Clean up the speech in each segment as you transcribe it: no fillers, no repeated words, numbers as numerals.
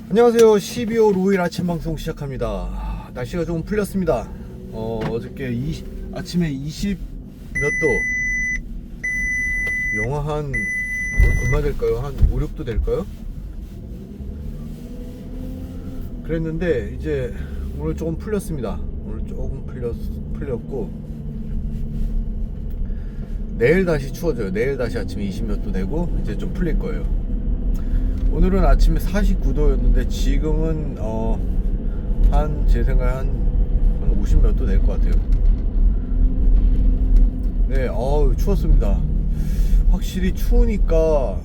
안녕하세요. 12월 5일 아침 방송 시작합니다. 날씨가 조금 풀렸습니다. 어저께 아침에 20 몇 도, 영하 한 얼마 될까요? 한 5, 6도 될까요? 그랬는데 이제 오늘 조금 풀렸습니다. 오늘 조금 풀렸고 내일 다시 추워져요. 내일 다시 아침에 20 몇 도 되고 이제 좀 풀릴 거예요. 오늘은 아침에 49도였는데 지금은 제 생각에 한 50 몇 도 될 것 같아요. 네, 추웠습니다. 확실히 추우니까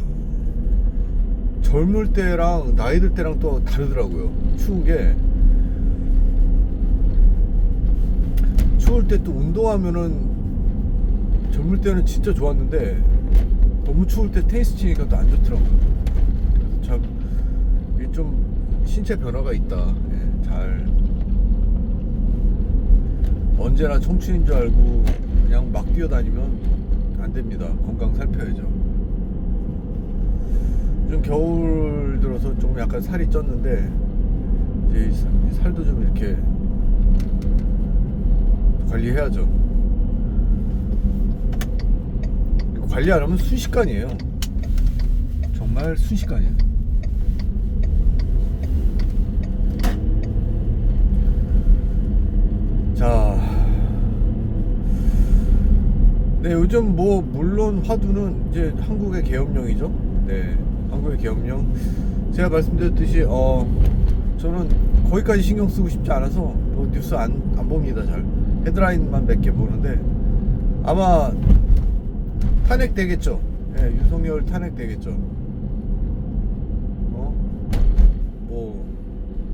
젊을 때랑 나이 들 때랑 또 다르더라고요. 추운 게, 추울 때 또 운동하면은 젊을 때는 진짜 좋았는데 너무 추울 때 테니스 치니까 또 안 좋더라고요. 참 좀 신체 변화가 있다. 예, 잘 언제나 청춘인 줄 알고 그냥 막 뛰어다니면 안 됩니다. 건강 살펴야죠. 좀 겨울 들어서 좀 약간 살이 쪘는데 이제 살도 좀 이렇게 관리해야죠. 관리 안 하면 순식간이에요. 정말 순식간이에요. 자, 네, 요즘 뭐 물론 화두는 이제 한국의 계엄령이죠. 네, 한국의 계엄령. 제가 말씀드렸듯이 저는 거기까지 신경 쓰고 싶지 않아서 뭐 뉴스 안 봅니다. 잘 헤드라인만 몇 개 보는데 아마 탄핵 되겠죠. 예, 윤석열 탄핵 되겠죠. 뭐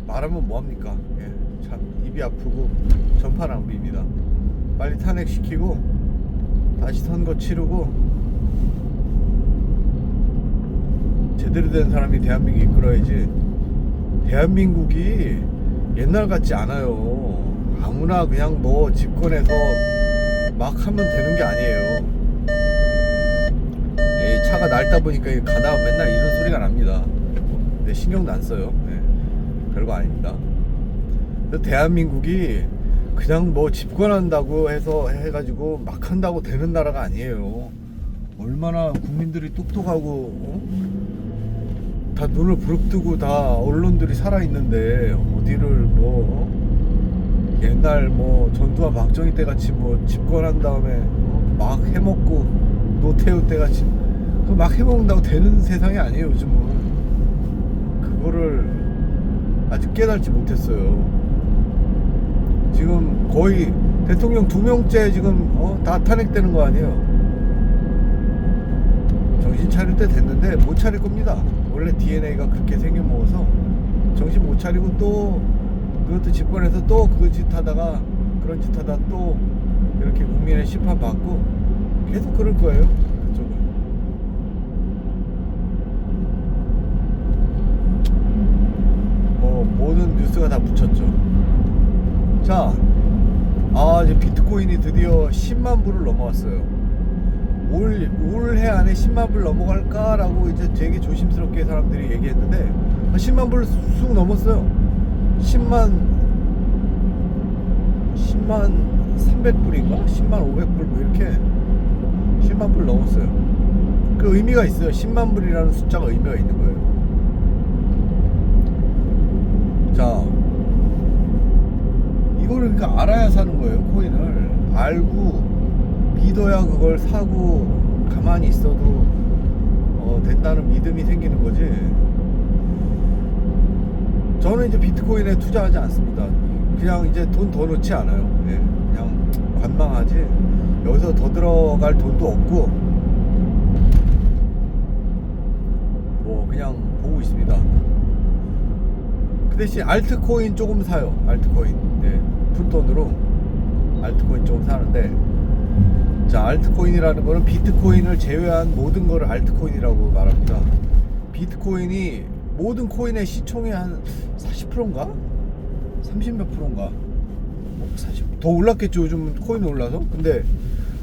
말하면 뭐합니까? 예, 참 입이 아프고 전파낭비입니다. 빨리 탄핵시키고 다시 선거 치르고 제대로 된 사람이 대한민국 이끌어야지. 대한민국이 옛날 같지 않아요. 아무나 그냥 뭐 집권해서 막 하면 되는 게 아니에요. 차가 낡다 보니까 가다가 맨날 이런 소리가 납니다. 근데 신경도 안 써요. 네, 별거 아닙니다. 대한민국이 그냥 뭐 집권한다고 해가지고 막 한다고 되는 나라가 아니에요. 얼마나 국민들이 똑똑하고 다 눈을 부릅뜨고 다 언론들이 살아있는데 어디를 뭐 옛날 뭐 전두환 박정희 때 같이 뭐 집권한 다음에 막 해먹고 노태우 때 같이 막 해먹는다고 되는 세상이 아니에요. 요즘은 그거를 아직 깨달지 못했어요. 지금 거의 대통령 2명째 지금 다 탄핵되는 거 아니에요. 정신 차릴 때 됐는데 못 차릴 겁니다. 원래 DNA가 그렇게 생겨먹어서 정신 못 차리고 또 그것도 집권해서 또 그런 짓 하다가 또 이렇게 국민의 심판 받고 계속 그럴 거예요. 그쪽은. 모든 뉴스가 다 묻혔죠. 자, 이제 비트코인이 드디어 10만 불을 넘어왔어요. 올해 안에 10만 불 넘어갈까라고 이제 되게 조심스럽게 사람들이 얘기했는데 10만 불 쑥 넘었어요. 10만 300불인가? 10만 500불 뭐 이렇게 10만 불 넘었어요. 그 의미가 있어요. 10만 불이라는 숫자가 의미가 있는 거예요. 자, 이거를 그러니까 알아야 사는 거예요. 코인을 알고 믿어야 그걸 사고 가만히 있어도 된다는 믿음이 생기는 거지. 저는 이제 비트코인에 투자하지 않습니다. 그냥 이제 돈 더 넣지 않아요. 예, 그냥 관망하지. 여기서 더 들어갈 돈도 없고 뭐 그냥 보고 있습니다. 그 대신 알트코인 조금 사요. 알트코인. 네, 푼돈으로 알트코인 조금 사는데, 자, 알트코인이라는 거는 비트코인을 제외한 모든 거를 알트코인이라고 말합니다. 비트코인이 모든 코인의 시총의 한 40%인가? 30 몇 프로인가? 40, 더 올랐겠죠. 요즘 코인 올라서. 근데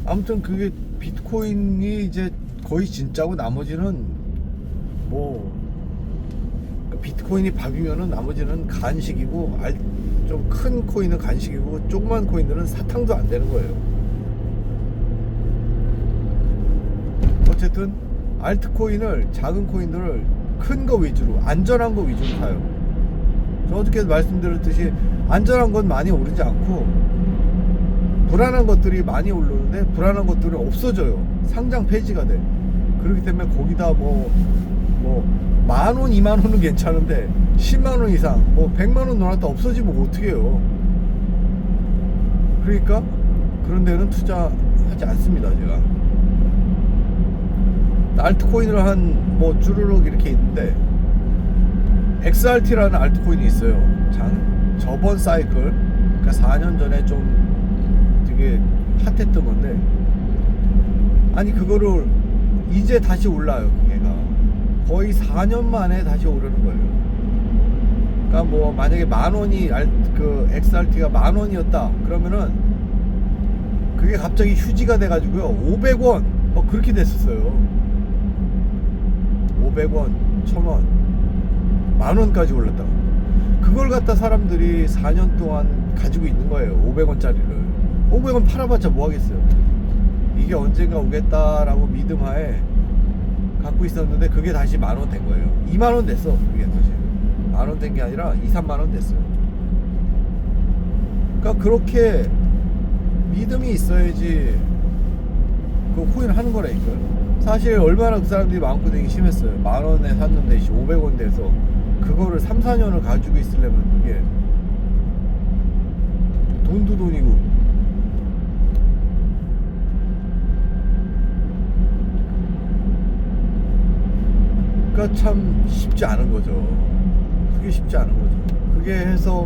아무튼 그게 비트코인이 이제 거의 진짜고 나머지는 뭐 비트코인이 밥이면은 나머지는 간식이고, 좀 큰 코인은 간식이고 조그만 코인들은 사탕도 안 되는 거예요. 어쨌든 알트코인을, 작은 코인들을 큰 거 위주로, 안전한 거 위주로 사요. 저 어저께 말씀드렸듯이 안전한 건 많이 오르지 않고 불안한 것들이 많이 오르는데 불안한 것들은 없어져요. 상장 폐지가 돼. 그렇기 때문에 거기다 뭐 10,000원, 20,000원은 괜찮은데 100,000원 이상, 100,000원 넣어놨다 없어지면 어떻게 해요? 그러니까 그런 데는 투자하지 않습니다, 제가. 알트코인을 쭈르륵 이렇게 있는데, XRT라는 알트코인이 있어요. 저번 사이클, 그러니까 4년 전에 좀 되게 핫했던 건데, 아니 그거를 이제 다시 올라요. 그게가 거의 4년 만에 다시 오르는 거예요. 그러니까 만약에 10,000원이 그 XRT가 10,000원이었다 그러면은 그게 갑자기 휴지가 돼가지고요 500원 그렇게 됐었어요. 500원, 1,000원, 10,000원까지 올랐다. 그걸 갖다 사람들이 4년 동안 가지고 있는 거예요. 500원짜리를 500원 팔아봤자 뭐 하겠어요. 이게 언젠가 오겠다라고 믿음하에 갖고 있었는데 그게 다시 10,000원 된 거예요. 20,000원 됐어. 그게 다시 10,000원 된 게 아니라 2-3만원 됐어요. 그러니까 그렇게 믿음이 있어야지 그 코인을 하는 거라니까요. 사실 얼마나 그 사람들이 마음고생이 심했어요. 10,000원에 샀는데 500원 돼서 그거를 3-4년을 가지고 있으려면 그게 돈도 돈이고. 그러니까 참 쉽지 않은 거죠. 그게 쉽지 않은 거죠. 그게 해서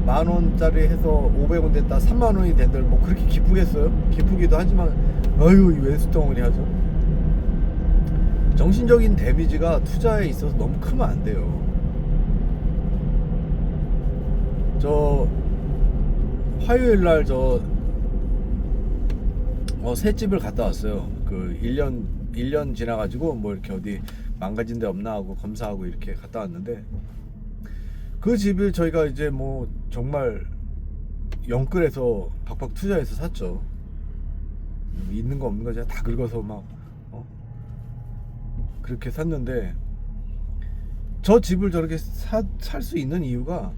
10,000원짜리 해서 500원 됐다 30,000원이 된들 그렇게 기쁘겠어요? 기쁘기도 하지만 어휴 이 왼수덩어리 하죠. 정신적인 데미지가 투자에 있어서 너무 크면 안 돼요. 저 화요일날 새집을 갔다 왔어요. 그 1년 지나가지고 이렇게 어디 망가진 데 없나 하고 검사하고 이렇게 갔다 왔는데, 그 집을 저희가 이제 정말 영끌해서 박박 투자해서 샀죠. 있는 거 없는 거 제가 다 긁어서 그렇게 샀는데, 저 집을 저렇게 살 수 있는 이유가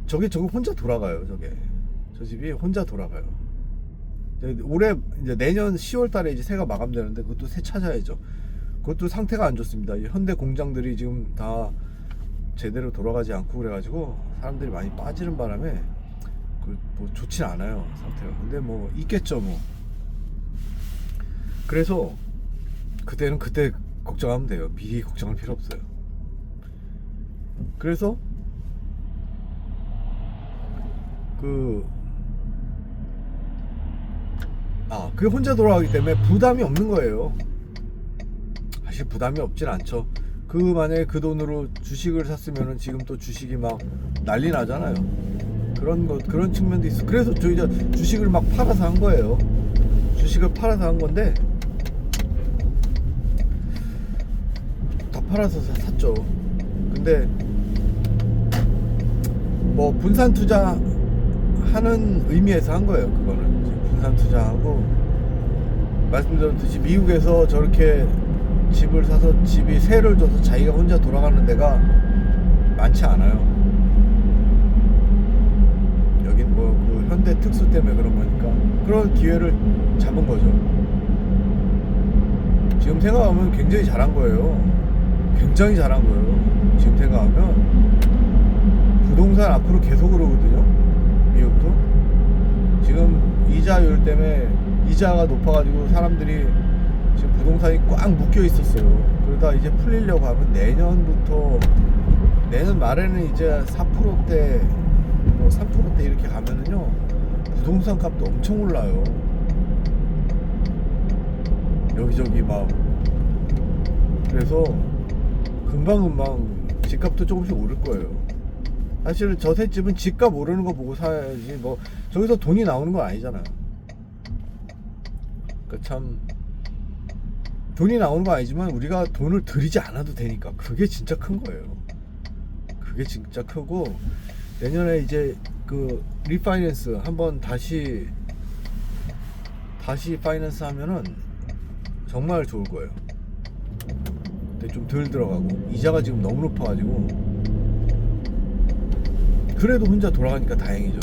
저게 혼자 돌아가요. 저 집이 혼자 돌아가요. 올해 이제 내년 10월 달에 이제 새가 마감되는데 그것도 새 찾아야죠. 그것도 상태가 안 좋습니다. 현대 공장들이 지금 다 제대로 돌아가지 않고 그래가지고 사람들이 많이 빠지는 바람에 좋진 않아요, 상태가. 근데 있겠죠. 그래서 그때는 그때 걱정하면 돼요. 미리 걱정할 필요 없어요. 그래서 그게 혼자 돌아가기 때문에 부담이 없는 거예요. 사실 부담이 없진 않죠. 만약에 그 돈으로 주식을 샀으면은 지금 또 주식이 막 난리 나잖아요. 그런 측면도 있어. 그래서 저희 주식을 막 팔아서 한 거예요. 주식을 팔아서 한 건데 다 팔아서 샀죠. 근데 분산 투자하는 의미에서 한 거예요. 그거는 분산 투자하고, 말씀드렸듯이 미국에서 저렇게 집을 사서 집이 세를 줘서 자기가 혼자 돌아가는 데가 많지 않아요. 여긴 그 현대 특수 때문에 그런 거니까 그런 기회를 잡은 거죠. 지금 생각하면 굉장히 잘한 거예요. 굉장히 잘한 거예요. 지금 생각하면 부동산 앞으로 계속 오르거든요. 미국도 지금 이자율 때문에 이자가 높아가지고 사람들이 지금 부동산이 꽉 묶여 있었어요. 그러다 이제 풀리려고 하면 내년 말에는 이제 4%대 3%대 이렇게 가면은요 부동산 값도 엄청 올라요. 여기저기 그래서 금방금방 집값도 조금씩 오를 거예요. 사실 저 셋집은 집값 오르는 거 보고 사야지 저기서 돈이 나오는 건 아니잖아요. 그러니까 참 돈이 나오는 건 아니지만 우리가 돈을 들이지 않아도 되니까 그게 진짜 큰 거예요. 그게 진짜 크고, 내년에 이제 그 리파이낸스 한번 다시 파이낸스 하면은 정말 좋을 거예요. 근데 좀 덜 들어가고, 이자가 지금 너무 높아가지고, 그래도 혼자 돌아가니까 다행이죠.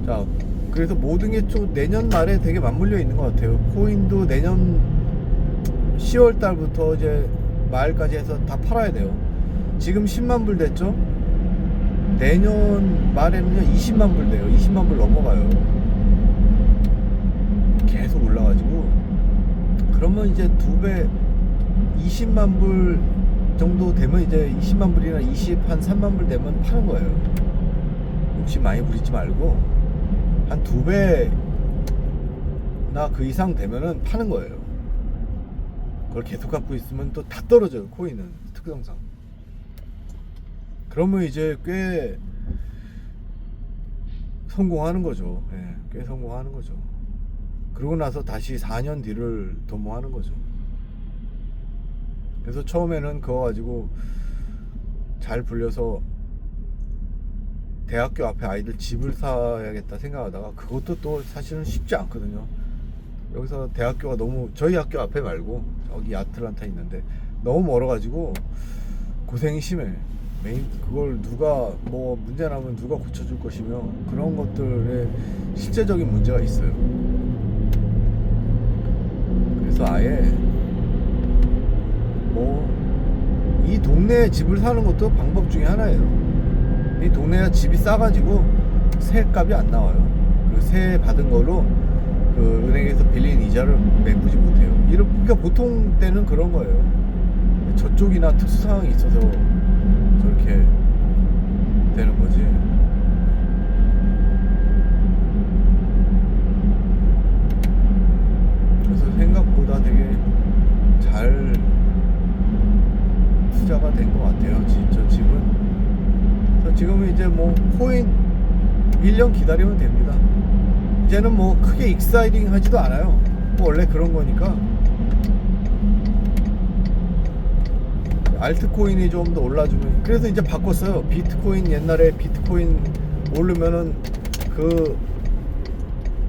자, 그래서 모든 게 좀 내년 말에 되게 맞물려 있는 것 같아요. 코인도 내년 10월 달부터 이제 말까지 해서 다 팔아야 돼요. 지금 10만 불 됐죠? 내년 말에는요 20만 불 돼요. 20만 불 넘어가요. 계속 올라가지고, 그러면 이제 2배 20만 불 정도 되면, 이제 20만 불이나 한 3만 불 되면 파는 거예요. 욕심 많이 부리지 말고 한 2배나 그 이상 되면은 파는 거예요. 그걸 계속 갖고 있으면 또 다 떨어져요, 코인은 특성상. 그러면 이제 꽤 성공하는 거죠. 예, 꽤 성공하는 거죠. 그러고 나서 다시 4년 뒤를 도모하는 거죠. 그래서 처음에는 그거 가지고 잘 불려서 대학교 앞에 아이들 집을 사야겠다 생각하다가, 그것도 또 사실은 쉽지 않거든요. 여기서 대학교가 너무, 저희 학교 앞에 말고 저기 아틀란타 있는데 너무 멀어가지고 고생이 심해. 그걸 누가 뭐 문제 나면 누가 고쳐줄 것이며, 그런 것들에 실제적인 문제가 있어요. 그래서 아예 뭐 이 동네에 집을 사는 것도 방법 중에 하나예요. 이 동네가 집이 싸가지고 세값이 안 나와요. 그 세 받은 걸로 그 은행에서 빌린 이자를 메꾸지 못해요. 그러니까 보통 때는 그런 거예요. 저쪽이나 특수 상황이 있어서 저렇게 되는 거지. 그래서 생각보다 되게 잘 투자가 된 것 같아요. 진짜 지금은 이제 뭐 코인 1년 기다리면 됩니다. 이제는 뭐 크게 익사이팅 하지도 않아요. 뭐 원래 그런 거니까. 알트코인이 좀 더 올라주면, 그래서 이제 바꿨어요. 비트코인, 옛날에 비트코인 오르면은 그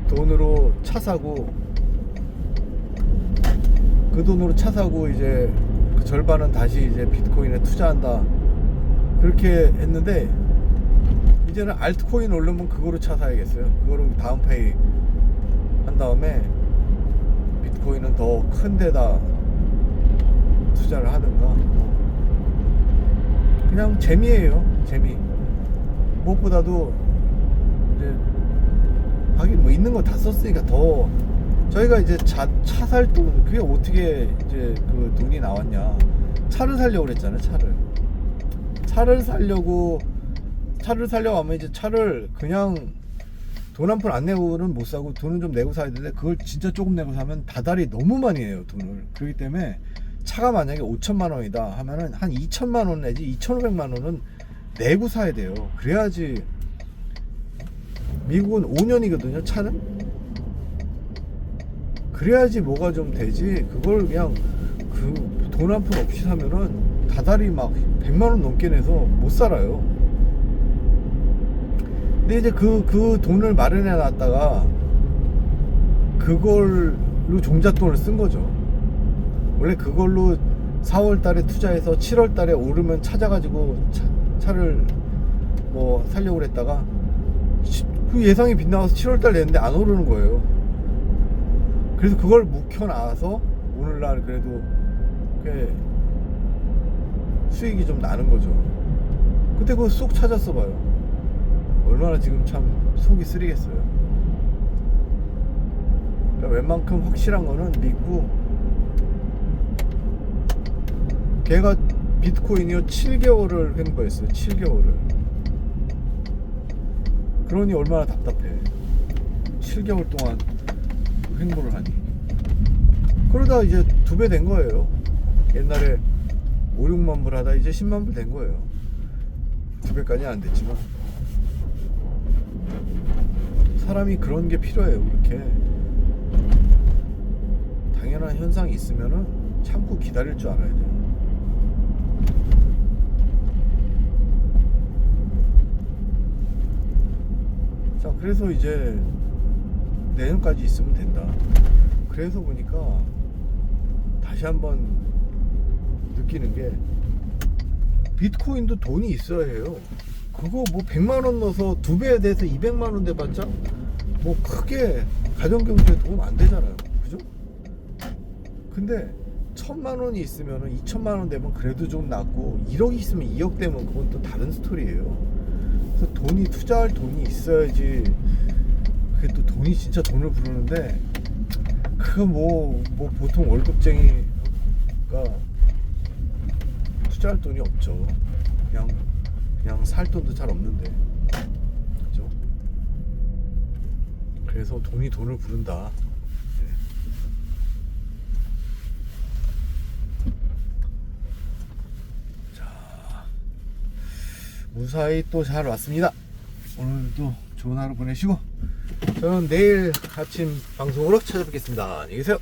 돈으로 차 사고, 이제 그 절반은 다시 이제 비트코인에 투자한다, 그렇게 했는데, 이제는 알트코인 오르면 그거로 차 사야겠어요. 그거로 다음 페이 한 다음에 비트코인은 더 큰 데다 투자를 하든가. 그냥 재미예요. 재미. 무엇보다도 이제 하긴 뭐 있는 거 다 썼으니까, 더 저희가 이제 차 살 돈, 그게 어떻게 이제 그 돈이 나왔냐. 차를 살려고 그랬잖아요. 차를 살려고 하면, 이제 차를 그냥 돈 한 푼 안 내고는 못 사고, 돈은 좀 내고 사야 되는데, 그걸 진짜 조금 내고 사면 다달이 너무 많이 해요, 돈을. 그렇기 때문에 차가 만약에 5천만 원이다 하면은 한 2천만 원 내지 2,500만 원은 내고 사야 돼요. 그래야지. 미국은 5년이거든요, 차는. 그래야지 뭐가 좀 되지. 그걸 그냥 그 돈 한 푼 없이 사면은 다달이 막 100만 원 넘게 내서 못 살아요. 근데 이제 그 돈을 마련해 놨다가 그걸로 종잣돈을 쓴 거죠. 원래 그걸로 4월 달에 투자해서 7월 달에 오르면 찾아가지고 차를 뭐 살려고 그랬다가, 그 예상이 빗나가서 7월 달 됐는데 안 오르는 거예요. 그래서 그걸 묵혀놔서 오늘날 그래도 꽤 수익이 좀 나는 거죠. 그때 그거 쏙 찾았어 봐요. 얼마나 지금 참 속이 쓰리겠어요. 그러니까 웬만큼 확실한 거는 믿고. 걔가 비트코인이요 7개월을 횡보했어요. 7개월을. 그러니 얼마나 답답해. 7개월 동안 횡보를 하니. 그러다 이제 2배 된 거예요. 옛날에 5, 6만 불 하다 이제 10만 불 된 거예요. 2배까지는 안 됐지만. 사람이 그런 게 필요해요. 그렇게 당연한 현상이 있으면은 참고 기다릴 줄 알아야 돼요. 자, 그래서 이제 내년까지 있으면 된다. 그래서 보니까 다시 한번 느끼는 게 비트코인도 돈이 있어야 해요. 그거 뭐 100만원 넣어서 2배에 대해서 200만원 돼봤자 뭐 크게 가정경제에 도움 안 되잖아요. 그죠? 근데 1000만원이 있으면 2000만원 되면 그래도 좀 낫고 1억 있으면 2억 되면 그건 또 다른 스토리예요. 그래서 돈이 투자할 돈이 있어야지. 그게 또 돈이 진짜 돈을 부르는데 그거 뭐 보통 월급쟁이가 투자할 돈이 없죠. 그냥 살 돈도 잘 없는데, 그죠? 그래서 돈이 돈을 부른다. 네. 자, 무사히 또 잘 왔습니다. 오늘도 좋은 하루 보내시고 저는 내일 아침 방송으로 찾아뵙겠습니다. 안녕히 계세요.